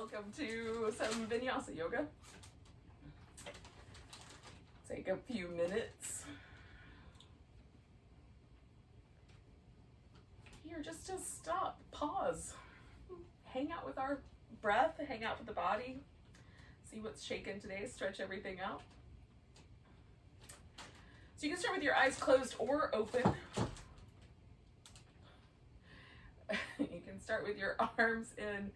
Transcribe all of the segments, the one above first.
Welcome to some Vinyasa yoga. Take a few minutes here just to stop, pause, hang out with our breath, hang out with the body, see what's shaken today, stretch everything out. So you can start with your eyes closed or open. You can start with your arms in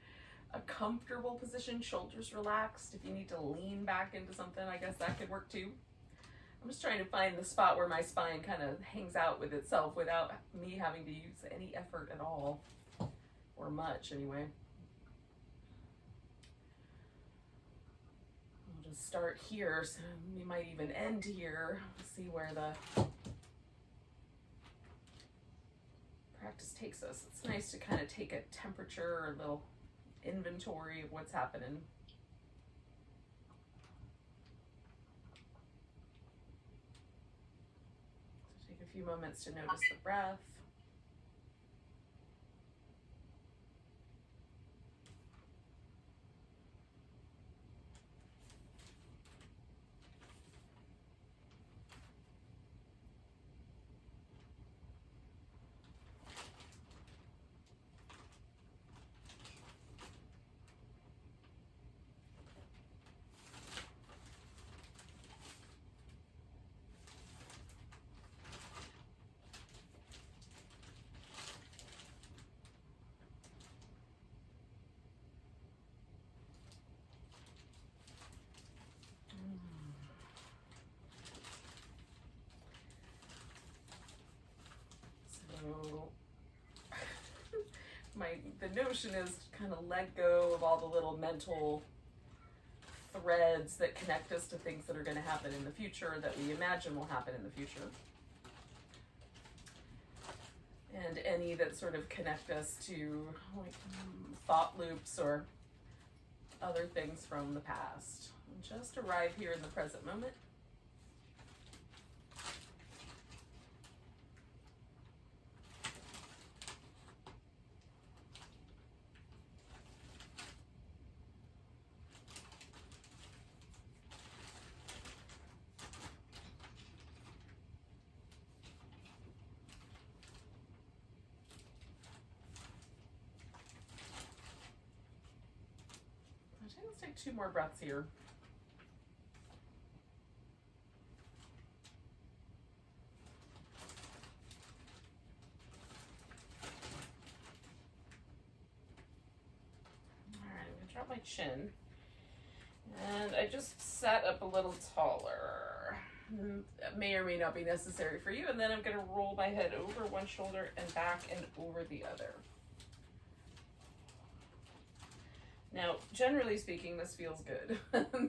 a comfortable position, shoulders relaxed. If you need to lean back into something, I guess that could work too. I'm just trying to find the spot where my spine kind of hangs out with itself without me having to use any effort at all, or much anyway. We'll just start here, so we might even end here. See where the practice takes us. It's nice to kind of take a temperature or a little inventory of what's happening. So take a few moments to notice the breath. So the notion is to kind of let go of all the little mental threads that connect us to things that are going to happen in the future, that we imagine will happen in the future, and any that sort of connect us to like thought loops or other things from the past. And just arrive here in the present moment. Let's take 2 more breaths here. All right, I'm gonna drop my chin. And I just sat up a little taller. That may or may not be necessary for you. And then I'm gonna roll my head over one shoulder and back and over the other. Now, generally speaking, this feels good.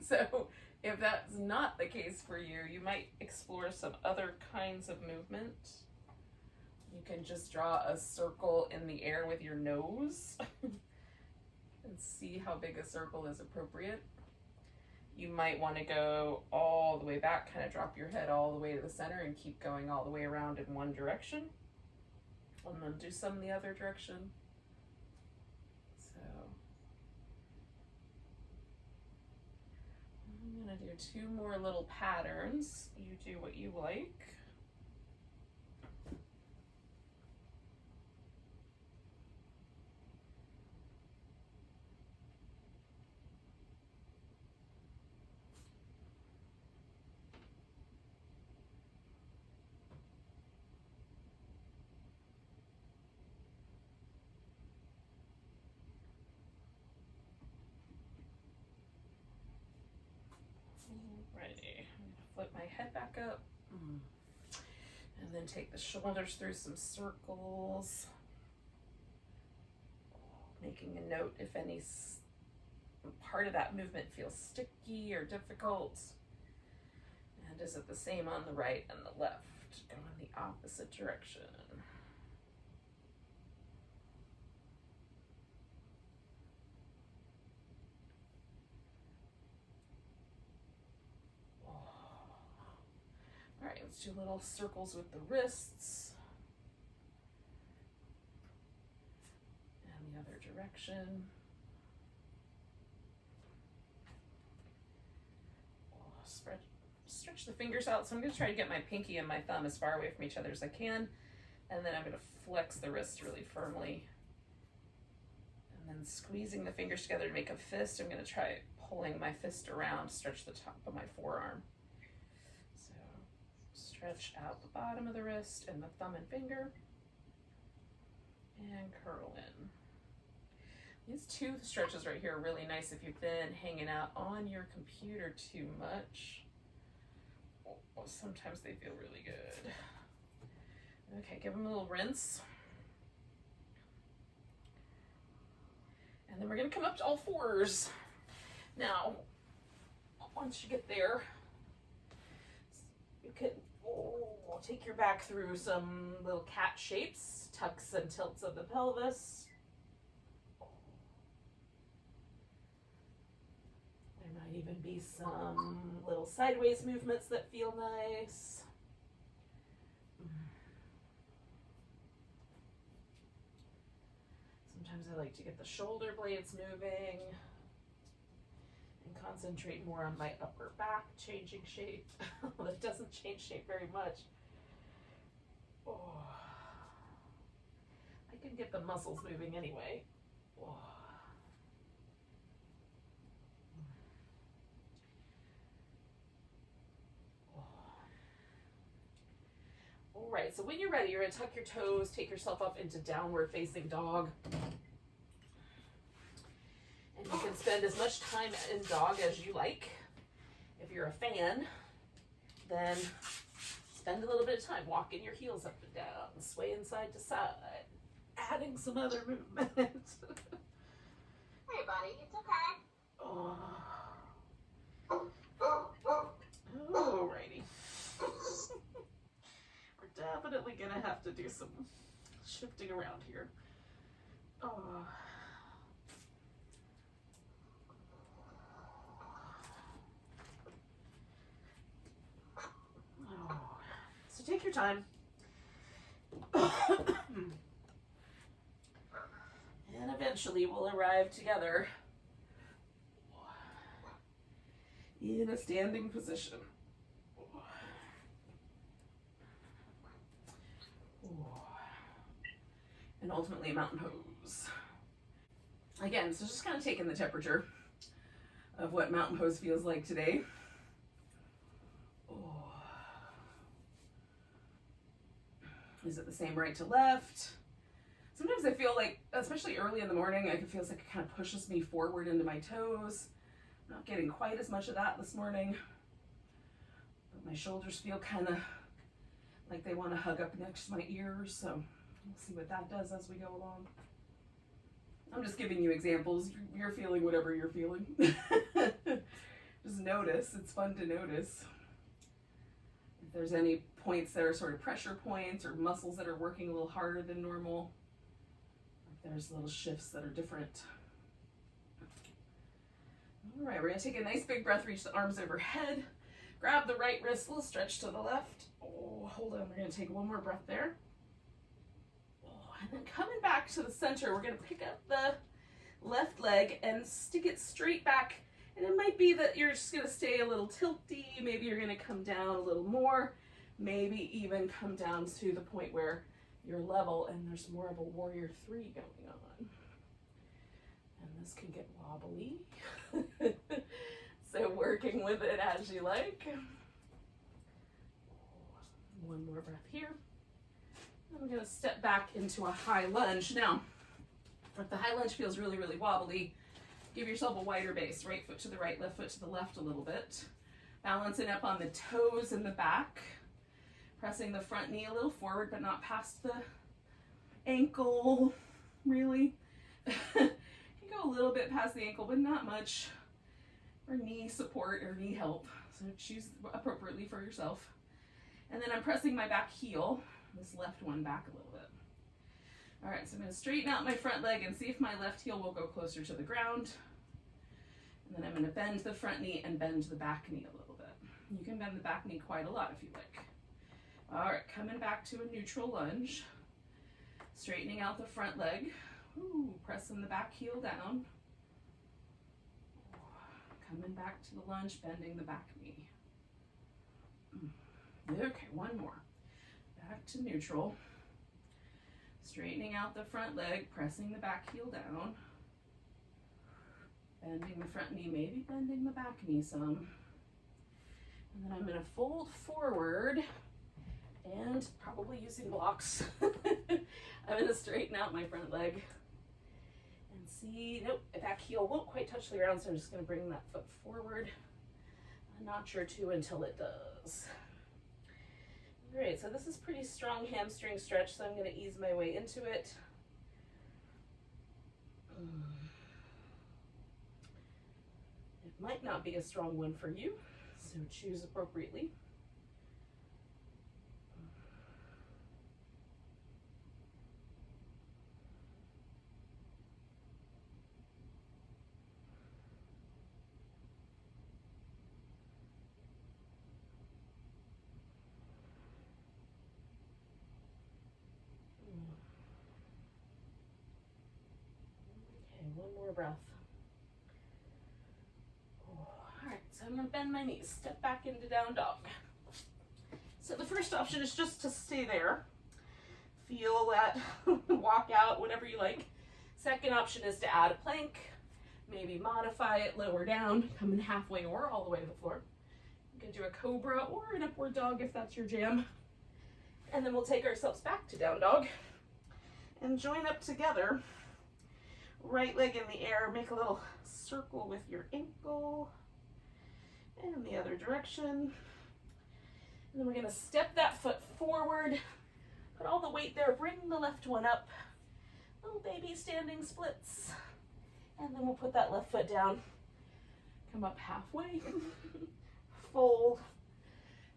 So if that's not the case for you, you might explore some other kinds of movement. You can just draw a circle in the air with your nose and see how big a circle is appropriate. You might want to go all the way back, kind of drop your head all the way to the center and keep going all the way around in one direction. And then do some in the other direction. I'm gonna do 2 more little patterns. You do what you like. Alrighty, I'm gonna flip my head back up and then take the shoulders through some circles, making a note if any part of that movement feels sticky or difficult. And is it the same on the right and the left? Go in the opposite direction. Alright, let's do little circles with the wrists. And the other direction. stretch the fingers out. So I'm going to try to get my pinky and my thumb as far away from each other as I can. And then I'm going to flex the wrist really firmly. And then squeezing the fingers together to make a fist. I'm going to try pulling my fist around, stretch the top of my forearm. So stretch out the bottom of the wrist and the thumb and finger. And curl in. These two stretches right here are really nice if you've been hanging out on your computer too much. Oh, sometimes they feel really good. Okay, give them a little rinse. And then we're gonna come up to all fours. Now, once you get there, you can take your back through some little cat shapes, tucks and tilts of the pelvis. There might even be some little sideways movements that feel nice. Sometimes I like to get the shoulder blades moving and concentrate more on my upper back changing shape. Well, it doesn't change shape very much. Oh. I can get the muscles moving anyway. Oh. All right, so when you're ready, you're gonna tuck your toes, take yourself up into downward facing dog. And you can spend as much time in dog as you like. If you're a fan, then spend a little bit of time walking your heels up and down, swaying side to side, adding some other movement. Hey buddy, it's okay. Oh. Alrighty. We're definitely gonna have to do some shifting around here. Oh. So take your time. And eventually we'll arrive together in a standing position. And ultimately a mountain pose. Again, so just kind of taking the temperature of what mountain pose feels like today. Is it the same right to left? Sometimes I feel like, especially early in the morning, I can feel like it kind of pushes me forward into my toes. I'm not getting quite as much of that this morning. But my shoulders feel kind of like they want to hug up next to my ears, so we'll see what that does as we go along. I'm just giving you examples. You're feeling whatever you're feeling. Just notice. It's fun to notice. If there's any points that are sort of pressure points or muscles that are working a little harder than normal, if there's little shifts that are different. All right, we're gonna take a nice big breath, reach the arms overhead, grab the right wrist, a little stretch to the left. Oh, hold on, we're gonna take one more breath there. Oh, and then coming back to the center, we're gonna pick up the left leg and stick it straight back. And it might be that you're just gonna stay a little tilty, maybe you're gonna come down a little more, maybe even come down to the point where you're level and there's more of a warrior 3 going on. And this can get wobbly. So working with it as you like. One more breath here. And we're gonna step back into a high lunge. Now, if the high lunge feels really, really wobbly, give yourself a wider base. Right foot to the right, left foot to the left a little bit. Balancing up on the toes in the back. Pressing the front knee a little forward, but not past the ankle, really. You go a little bit past the ankle, but not much. Or knee support or knee help. So choose appropriately for yourself. And then I'm pressing my back heel, this left one, back a little bit. All right, so I'm gonna straighten out my front leg and see if my left heel will go closer to the ground. And then I'm gonna bend the front knee and bend the back knee a little bit. You can bend the back knee quite a lot if you like. All right, coming back to a neutral lunge. Straightening out the front leg. Ooh, pressing the back heel down. Coming back to the lunge, bending the back knee. Okay, one more. Back to neutral. Straightening out the front leg, pressing the back heel down. Bending the front knee, maybe bending the back knee some. And then I'm going to fold forward and probably using blocks. I'm going to straighten out my front leg and see, nope, the back heel won't quite touch the ground, so I'm just going to bring that foot forward a notch or two until it does. All right, so this is pretty strong hamstring stretch, so I'm going to ease my way into it. It might not be a strong one for you, so choose appropriately. Okay, one more breath. Alright, so I'm going to bend my knees, step back into down dog. So the first option is just to stay there. Feel that, walk out, whatever you like. Second option is to add a plank, maybe modify it, lower down, come in halfway or all the way to the floor. You can do a cobra or an upward dog if that's your jam. And then we'll take ourselves back to down dog and join up together. Right leg in the air, make a little circle with your ankle and the other direction. And then we're gonna step that foot forward, put all the weight there, bring the left one up, little baby standing splits. And then we'll put that left foot down, come up halfway, fold,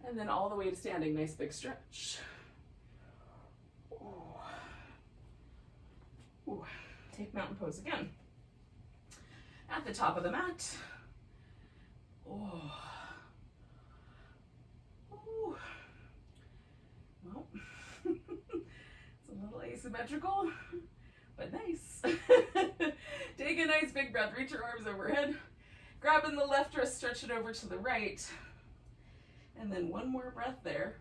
and then all the way to standing, nice big stretch. Ooh. Take mountain pose again. At the top of the mat. Oh. Ooh. Well, it's a little asymmetrical, but nice. Take a nice big breath, reach your arms overhead. Grabbing the left wrist, stretch it over to the right. And then one more breath there.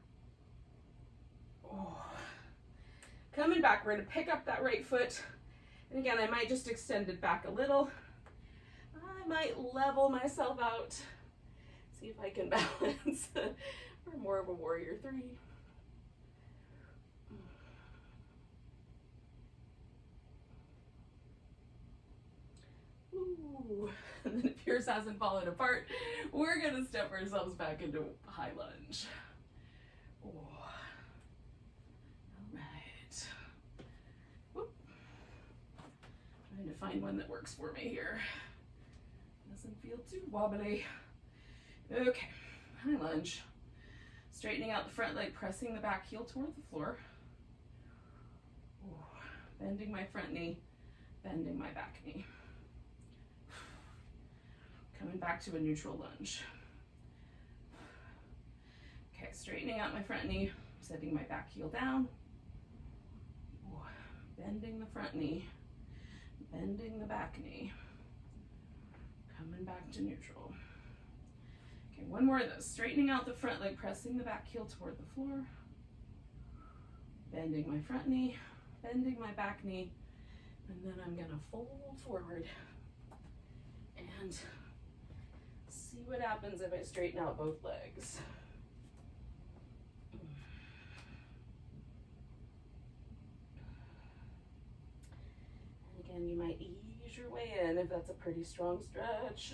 Oh. Coming back, we're gonna pick up that right foot. And again, I might just extend it back a little. I might level myself out. See if I can balance for more of a warrior three. Ooh. And then if yours hasn't fallen apart, we're gonna step ourselves back into high lunge. Ooh. Trying to find one that works for me here. Doesn't feel too wobbly. Okay, high lunge. Straightening out the front leg, pressing the back heel toward the floor. Ooh. Bending my front knee, bending my back knee. Coming back to a neutral lunge. Okay, straightening out my front knee, setting my back heel down. Ooh. Bending the front knee. Bending the back knee, coming back to neutral. Okay, one more of those. Straightening out the front leg, pressing the back heel toward the floor. Bending my front knee, bending my back knee, and then I'm gonna fold forward and see what happens if I straighten out both legs. And you might ease your way in if that's a pretty strong stretch.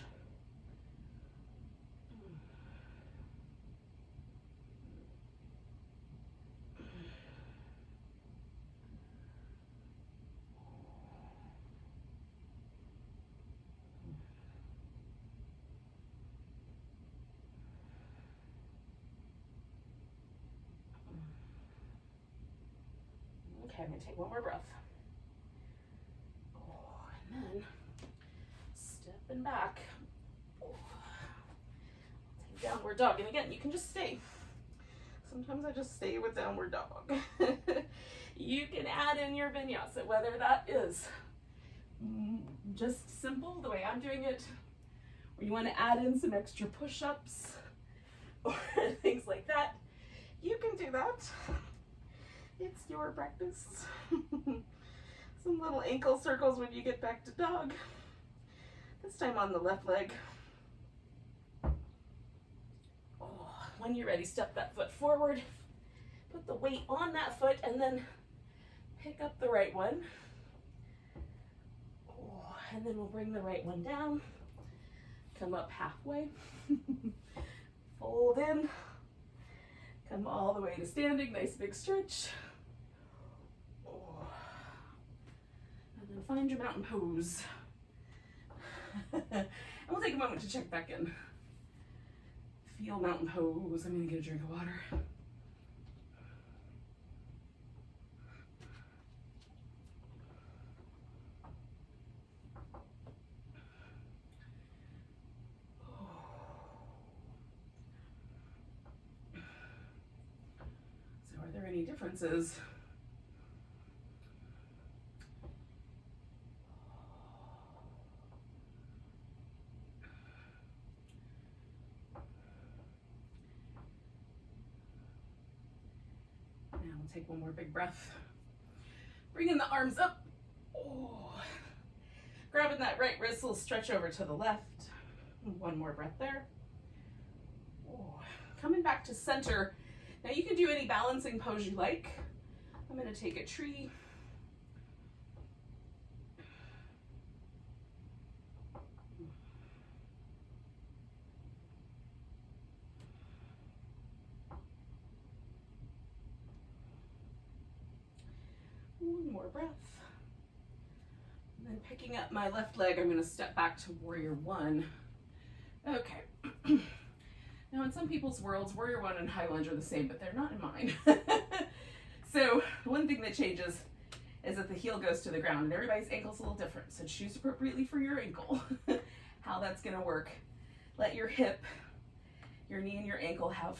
Okay, I'm gonna take one more breath. And then stepping back. Take downward dog. And again, you can just stay. Sometimes I just stay with downward dog. You can add in your vinyasa, whether that is just simple, the way I'm doing it, or you want to add in some extra push-ups, or things like that, you can do that. It's your practice. Some little ankle circles when you get back to dog. This time on the left leg. Oh, when you're ready, step that foot forward. Put the weight on that foot and then pick up the right one. Oh, and then we'll bring the right one down. Come up halfway. Fold in. Come all the way to standing. Nice big stretch. Oh. And then find your mountain pose. And we'll take a moment to check back in. Feel mountain pose. I'm going to get a drink of water. So are there any differences? Take one more big breath. Bringing the arms up. Oh. Grabbing that right wrist, will stretch over to the left. One more breath there. Oh. Coming back to center. Now you can do any balancing pose you like. I'm going to take a tree. One more breath. And then picking up my left leg, I'm going to step back to warrior one. Okay. Now in some people's worlds, warrior one and high lunge are the same, but they're not in mine. So one thing that changes is that the heel goes to the ground, and everybody's ankle's a little different. So choose appropriately for your ankle how that's going to work. Let your hip, your knee, and your ankle have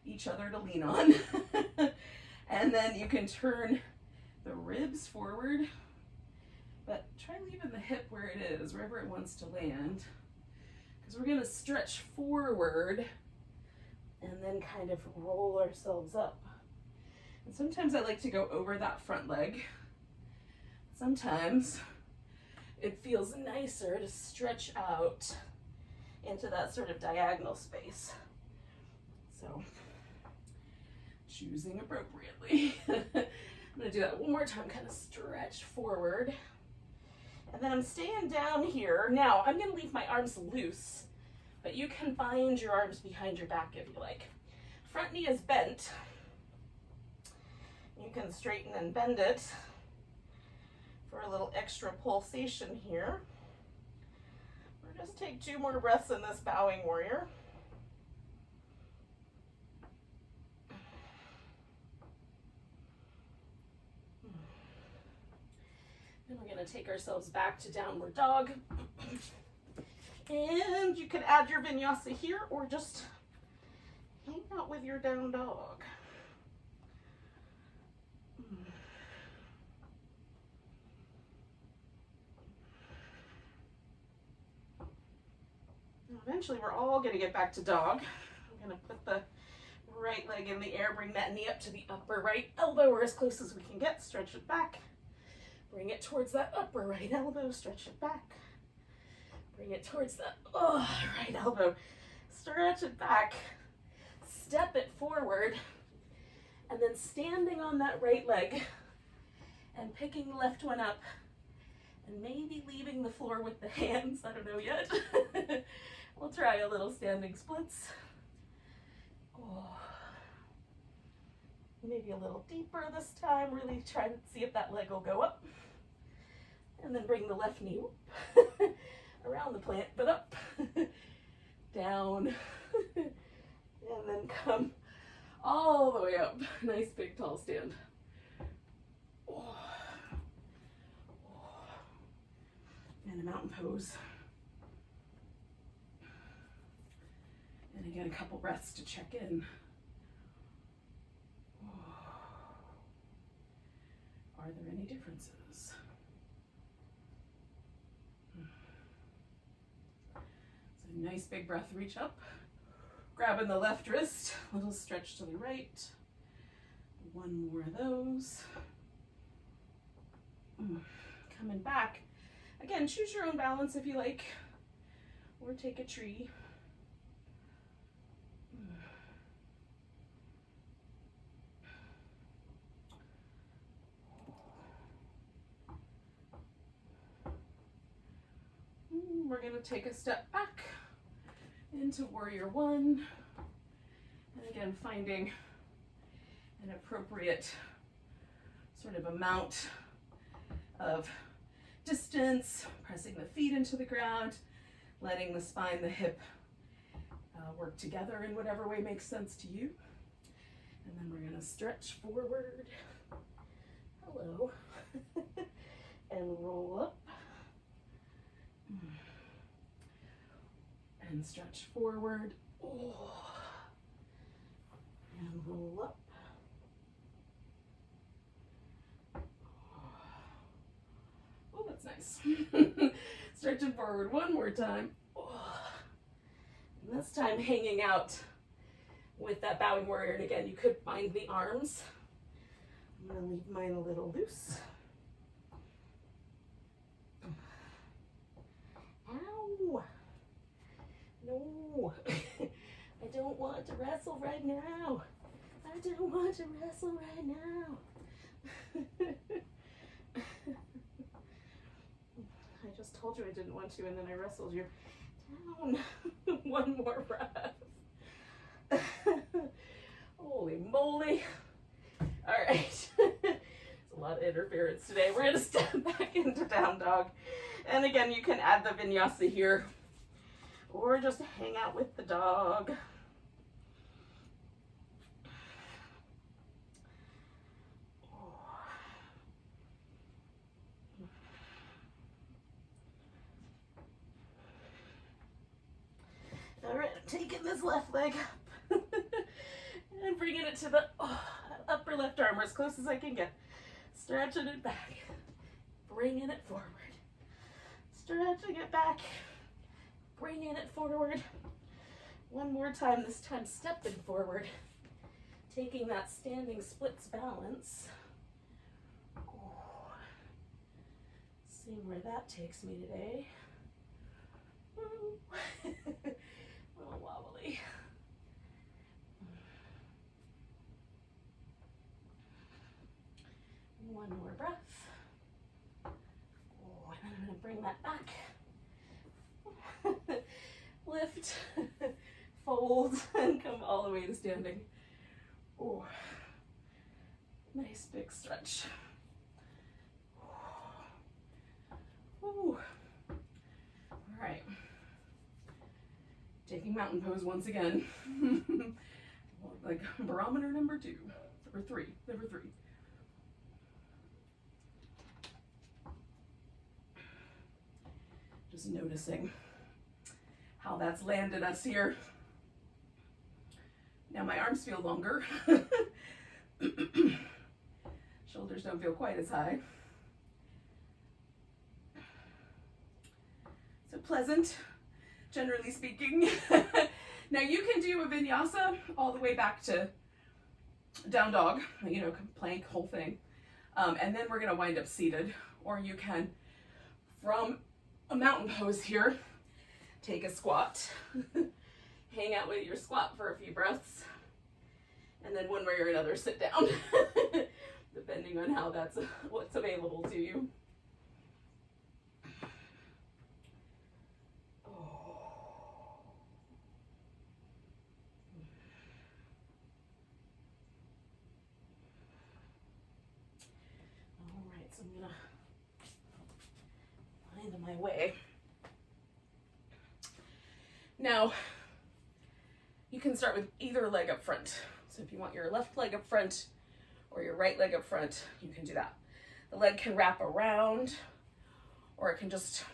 each other to lean on. And then you can turn the ribs forward, but try leaving the hip where it is, wherever it wants to land, because we're going to stretch forward and then kind of roll ourselves up. And sometimes I like to go over that front leg. Sometimes it feels nicer to stretch out into that sort of diagonal space. So choosing appropriately. I'm going to do that one more time, kind of stretch forward. And then I'm staying down here. Now, I'm going to leave my arms loose, but you can bind your arms behind your back if you like. Front knee is bent. You can straighten and bend it for a little extra pulsation here. Or just take 2 more breaths in this bowing warrior. And we're going to take ourselves back to downward dog. And you could add your vinyasa here or just hang out with your down dog. Eventually we're all going to get back to dog. I'm going to put the right leg in the air, bring that knee up to the upper right elbow or as close as we can get, stretch it back. Bring it towards that upper right elbow, stretch it back. Bring it towards that right elbow, stretch it back. Step it forward, and then standing on that right leg and picking the left one up and maybe leaving the floor with the hands. I don't know yet. We'll try a little standing splits. Oh. Maybe a little deeper this time. Really try to see if that leg will go up. And then bring the left knee around the plant, but up, down, and then come all the way up. Nice big tall stand. Oh. Oh. And a mountain pose. And again, a couple breaths to check in. Are there any differences? So nice big breath, reach up. Grabbing the left wrist, a little stretch to the right. One more of those. Coming back. Again, choose your own balance if you like, or take a tree. We're going to take a step back into Warrior One. And again, finding an appropriate sort of amount of distance, pressing the feet into the ground, letting the spine, the hip work together in whatever way makes sense to you. And then we're going to stretch forward. Hello. And roll up. And stretch forward. Oh. And roll up. Oh, that's nice. Stretching forward one more time. Oh. And this time hanging out with that bowing warrior. And again, you could bind the arms. I'm going to leave mine a little loose. Ow! No, I don't want to wrestle right now. I don't want to wrestle right now. I just told you I didn't want to, and then I wrestled you down. One more breath. Holy moly. All right. There's a lot of interference today. We're going to step back into down dog. And again, you can add the vinyasa here, or just hang out with the dog. All right, I'm taking this left leg up and bringing it to the upper left arm as close as I can get. Stretching it back, bringing it forward. Stretching it back, bringing it forward. One more time, this time stepping forward, taking that standing splits balance. Seeing where that takes me today. A little wobbly. One more breath. Oh, and then I'm going to bring that back. Lift, fold, and come all the way to standing. Oh, nice big stretch. Ooh. All right. Taking mountain pose once again. Like barometer number 2, or 3, number 3. Just noticing how that's landed us here. Now my arms feel longer. Shoulders don't feel quite as high. So pleasant, generally speaking. Now you can do a vinyasa all the way back to down dog, you know, plank, whole thing. And then we're gonna wind up seated, or you can, from a mountain pose here, take a squat, hang out with your squat for a few breaths, and then one way or another sit down, depending on how that's what's available to you. All right, so I'm gonna find my way. Now, you can start with either leg up front. So if you want your left leg up front or your right leg up front, you can do that. The leg can wrap around, or it can just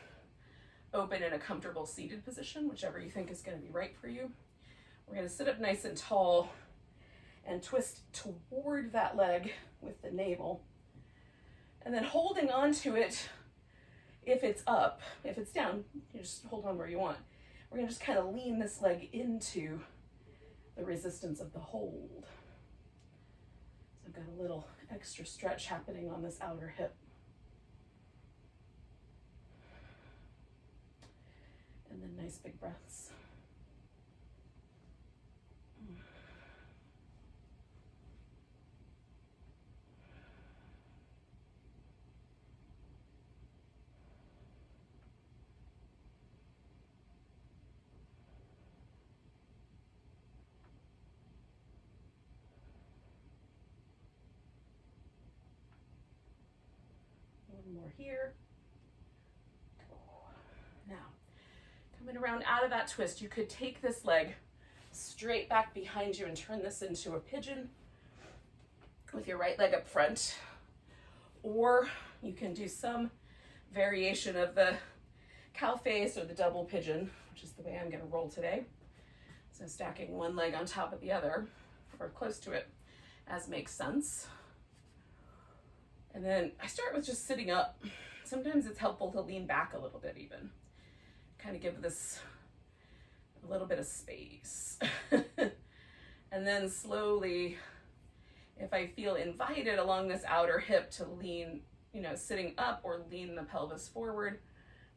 open in a comfortable seated position, whichever you think is going to be right for you. We're going to sit up nice and tall and twist toward that leg with the navel. And then holding on to it, if it's up, if it's down, you just hold on where you want. We're gonna just kind of lean this leg into the resistance of the hold. So I've got a little extra stretch happening on this outer hip. And then nice big breaths. One more here. Now, coming around out of that twist, you could take this leg straight back behind you and turn this into a pigeon with your right leg up front. Or you can do some variation of the cow face or the double pigeon, which is the way I'm going to roll today. So stacking one leg on top of the other, or close to it, as makes sense. And then I start with just sitting up. Sometimes it's helpful to lean back a little bit even. Kind of give this a little bit of space. And then slowly, if I feel invited along this outer hip to lean, sitting up or lean the pelvis forward,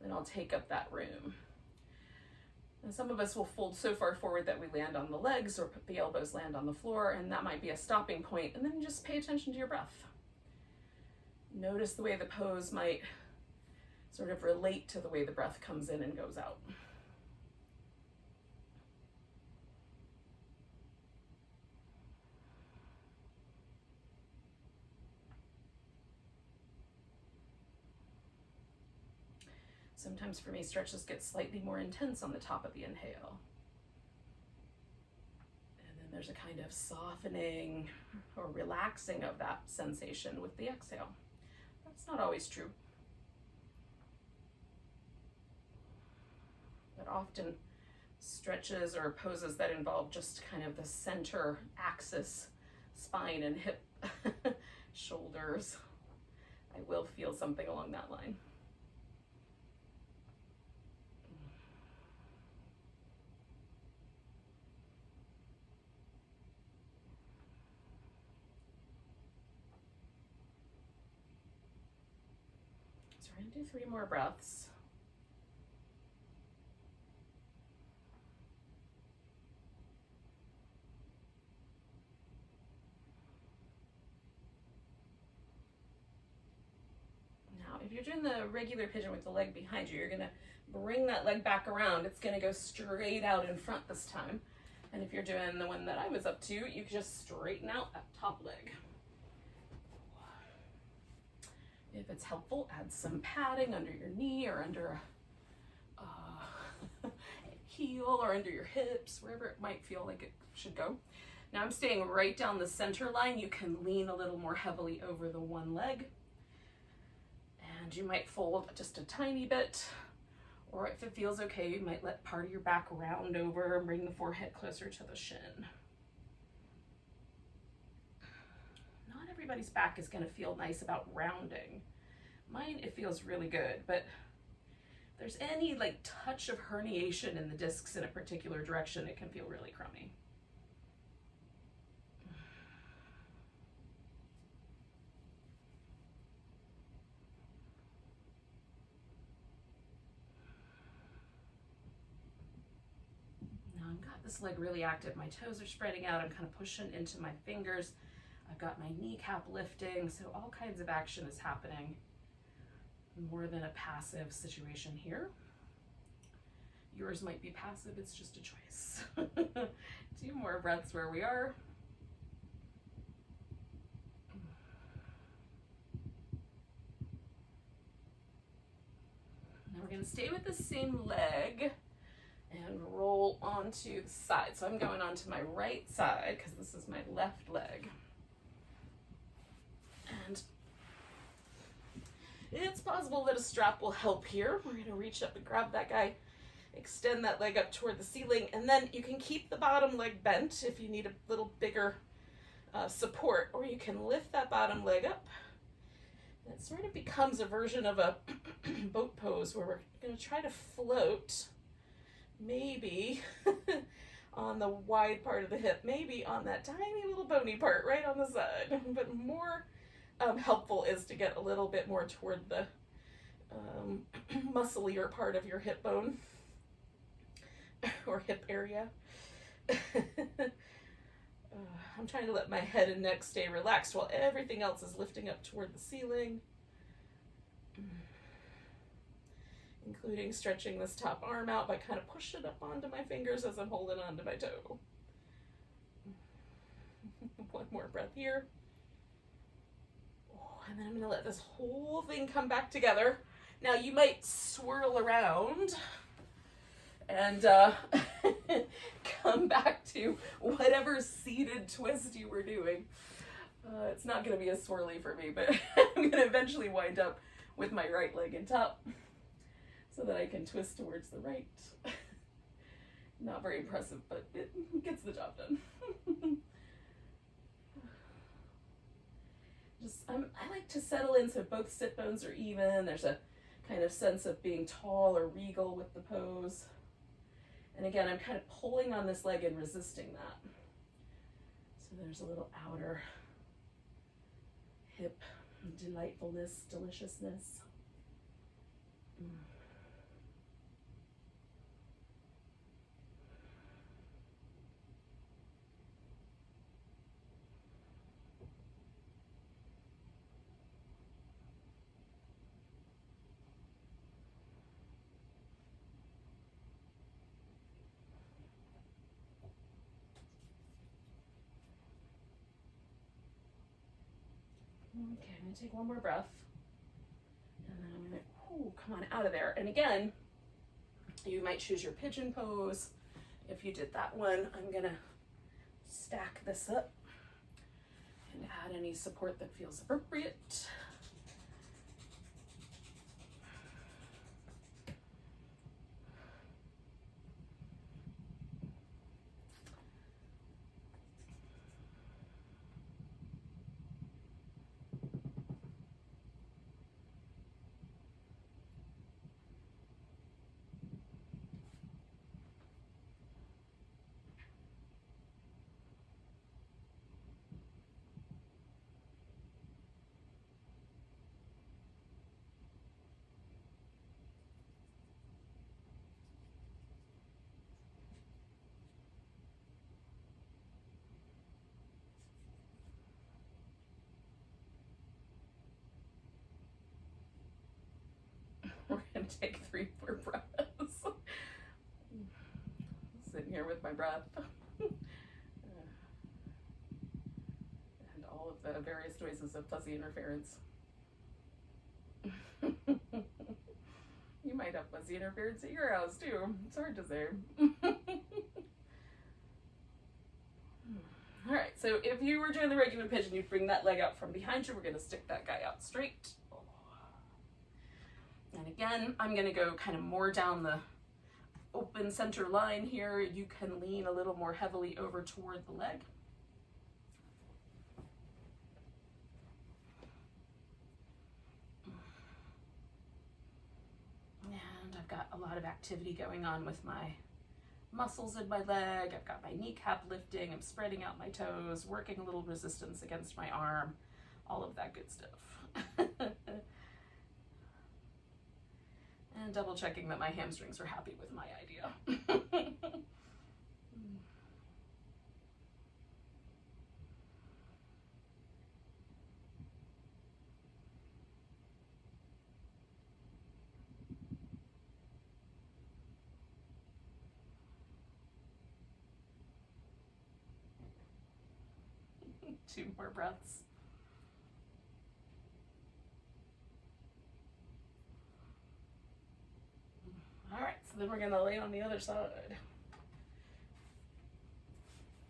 then I'll take up that room. And some of us will fold so far forward that we land on the legs or the elbows land on the floor, and that might be a stopping point. And then just pay attention to your breath. Notice the way the pose might sort of relate to the way the breath comes in and goes out. Sometimes for me, stretches get slightly more intense on the top of the inhale. And then there's a kind of softening or relaxing of that sensation with the exhale. That's not always true. But often stretches or poses that involve just kind of the center axis, spine and hip, shoulders, I will feel something along that line. So we're going to do 3 more breaths. If you're doing the regular pigeon with the leg behind you, you're going to bring that leg back around. It's going to go straight out in front this time. And if you're doing the one that I was up to, you can just straighten out that top leg. If it's helpful, add some padding under your knee or under a heel or under your hips, wherever it might feel like it should go. Now I'm staying right down the center line. You can lean a little more heavily over the one leg. And you might fold just a tiny bit, or if it feels okay, you might let part of your back round over and bring the forehead closer to the shin. Not everybody's back is going to feel nice about rounding. Mine, it feels really good, but if there's any touch of herniation in the discs in a particular direction, it can feel really crummy. This leg really active. My toes are spreading out. I'm kind of pushing into my fingers. I've got my kneecap lifting. So all kinds of action is happening. More than a passive situation here. Yours might be passive. It's just a choice. 2 more breaths where we are. Now we're going to stay with the same leg and roll onto the side. So I'm going onto my right side because this is my left leg. And it's possible that a strap will help here. We're going to reach up and grab that guy, extend that leg up toward the ceiling, and then you can keep the bottom leg bent if you need a little bigger support, or you can lift that bottom leg up. And it sort of becomes a version of a boat pose where we're going to try to float maybe on the wide part of the hip, maybe on that tiny little bony part right on the side. But more helpful is to get a little bit more toward the musclier part of your hip bone or hip area. I'm trying to let my head and neck stay relaxed while everything else is lifting up toward the ceiling, including stretching this top arm out by kind of pushing it up onto my fingers as I'm holding onto my toe. One more breath here. And then I'm going to let this whole thing come back together. Now you might swirl around and come back to whatever seated twist you were doing. It's not going to be as swirly for me, but I'm going to eventually wind up with my right leg in top so that I can twist towards the right. Not very impressive, but it gets the job done. I like to settle in so both sit bones are even. There's a kind of sense of being tall or regal with the pose. And again, I'm kind of pulling on this leg and resisting that. So there's a little outer hip delightfulness, deliciousness. Okay, I'm going to take one more breath, and then I'm going to come on out of there. And again, you might choose your pigeon pose. If you did that one, I'm going to stack this up and add any support that feels appropriate. We're going to take 3 more breaths. Sitting here with my breath. And all of the various noises of fuzzy interference. You might have fuzzy interference at your house too. It's hard to say. Alright, so if you were doing the regular pigeon, you'd bring that leg out from behind you. We're going to stick that guy out straight. And again, I'm going to go kind of more down the open center line here. You can lean a little more heavily over toward the leg. And I've got a lot of activity going on with my muscles in my leg. I've got my kneecap lifting. I'm spreading out my toes, working a little resistance against my arm, all of that good stuff. And double checking that my hamstrings are happy with my idea. 2 more breaths. All right, so then we're gonna lay on the other side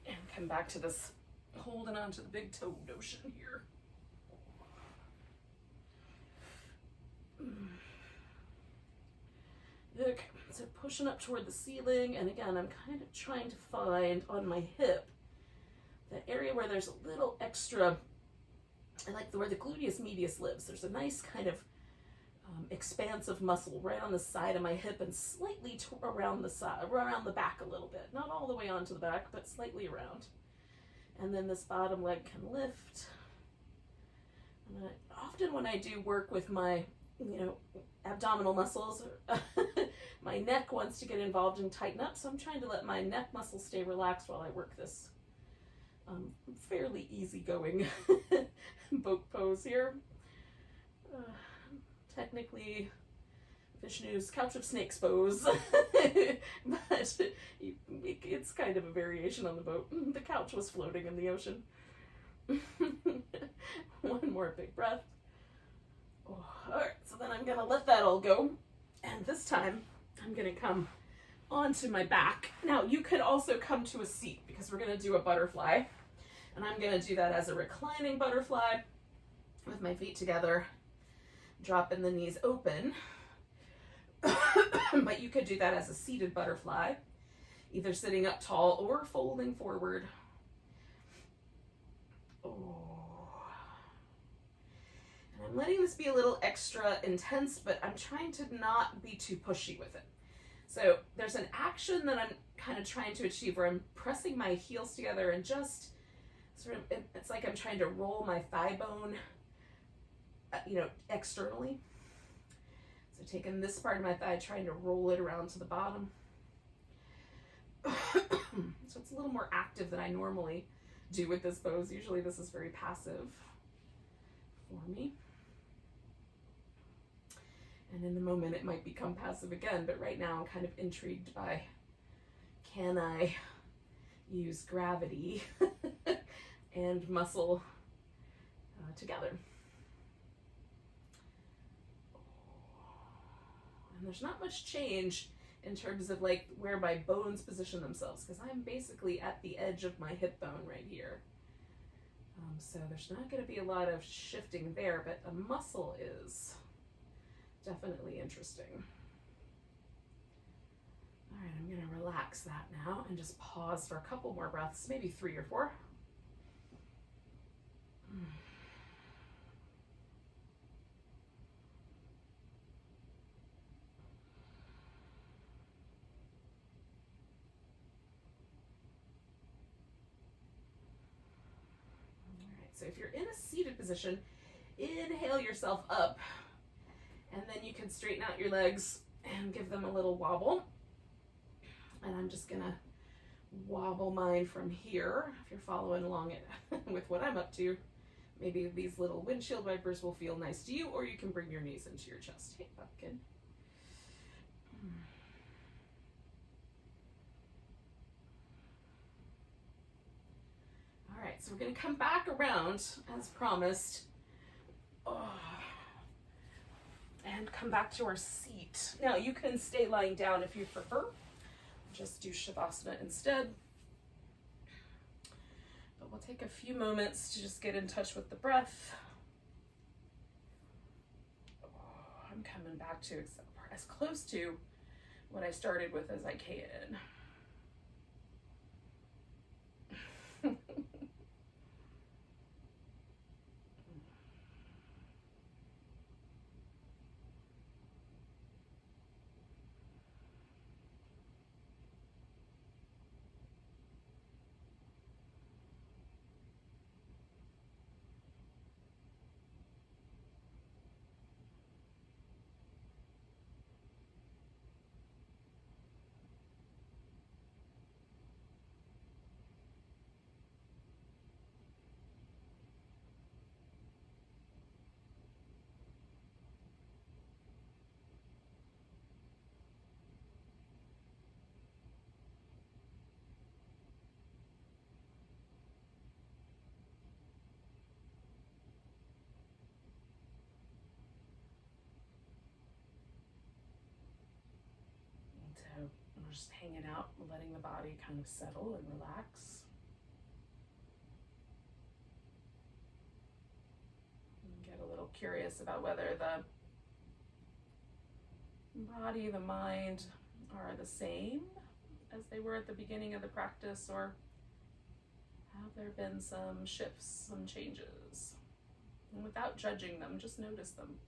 and come back to this holding on to the big toe notion here. Okay, so pushing up toward the ceiling, and again, I'm kind of trying to find on my hip the area where there's a little extra, I like where the gluteus medius lives. There's a nice kind of expansive muscle right on the side of my hip and slightly around the side, around the back a little bit. Not all the way onto the back, but slightly around. And then this bottom leg can lift. And often when I do work with my, abdominal muscles, my neck wants to get involved and tighten up, so I'm trying to let my neck muscles stay relaxed while I work this fairly easygoing boat pose here. Technically Vishnu's couch of snakes pose, but it's kind of a variation on the boat. The couch was floating in the ocean. One more big breath. Oh, all right, so then I'm gonna let that all go, and this time I'm gonna come onto my back. Now you could also come to a seat because we're gonna do a butterfly, and I'm gonna do that as a reclining butterfly with my feet together, dropping the knees open. But you could do that as a seated butterfly, either sitting up tall or folding forward. Oh. And I'm letting this be a little extra intense, but I'm trying to not be too pushy with it. So there's an action that I'm kind of trying to achieve where I'm pressing my heels together and just sort of, it's like I'm trying to roll my thigh bone, externally. So taking this part of my thigh, trying to roll it around to the bottom. So it's a little more active than I normally do with this pose. Usually this is very passive for me. And in a moment it might become passive again, but right now I'm kind of intrigued by, can I use gravity and muscle together? And there's not much change in terms of like where my bones position themselves, because I'm basically at the edge of my hip bone right here. So there's not going to be a lot of shifting there, but the muscle is definitely interesting. All right, I'm going to relax that now and just pause for a couple more breaths, maybe 3 or 4. So if you're in a seated position, inhale yourself up, and then you can straighten out your legs and give them a little wobble. And I'm just gonna wobble mine from here. If you're following along it with what I'm up to, maybe these little windshield wipers will feel nice to you, or you can bring your knees into your chest. Hey, pumpkin. All right, so we're gonna come back around as promised. And come back to our seat. Now you can stay lying down if you prefer. Just do Shavasana instead. But we'll take a few moments to just get in touch with the breath. I'm coming back to as close to what I started with as I can. We're just hanging out, letting the body kind of settle and relax. And get a little curious about whether the body, the mind are the same as they were at the beginning of the practice, or have there been some shifts, some changes? And without judging them, just notice them.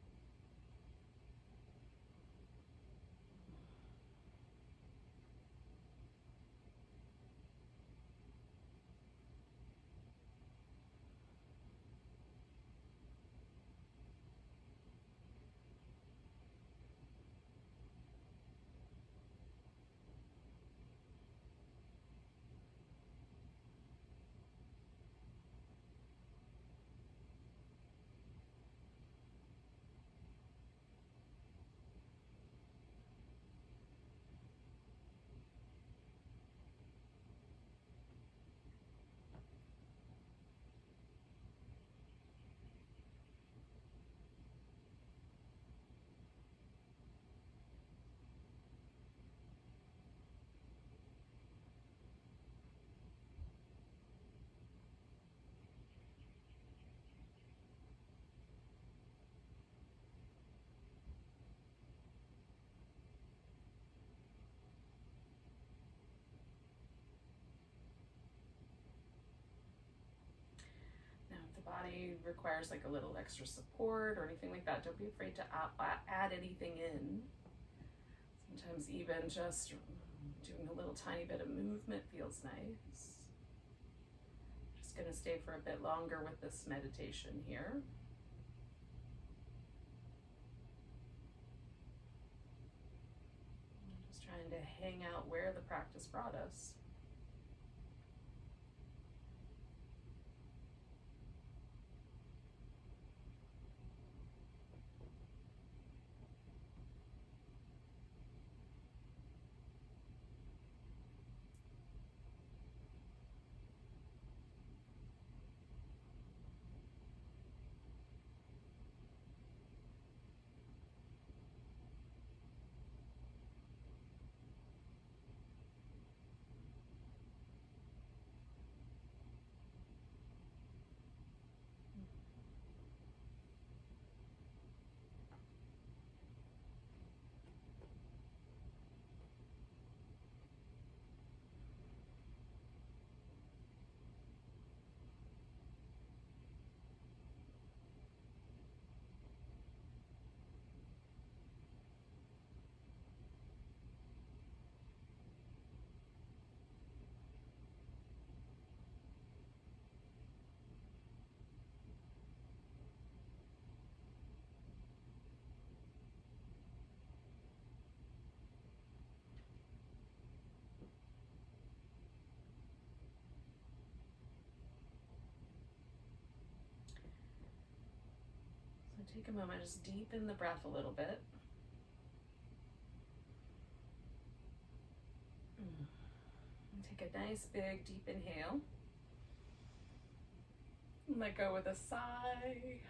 body requires like a little extra support or anything like that, don't be afraid to add anything in. Sometimes even just doing a little tiny bit of movement feels nice. Just going to stay for a bit longer with this meditation here. Just trying to hang out where the practice brought us. So take a moment, just deepen the breath a little bit. And take a nice big deep inhale. And let go with a sigh.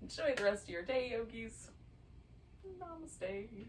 Enjoy the rest of your day, yogis. Namaste.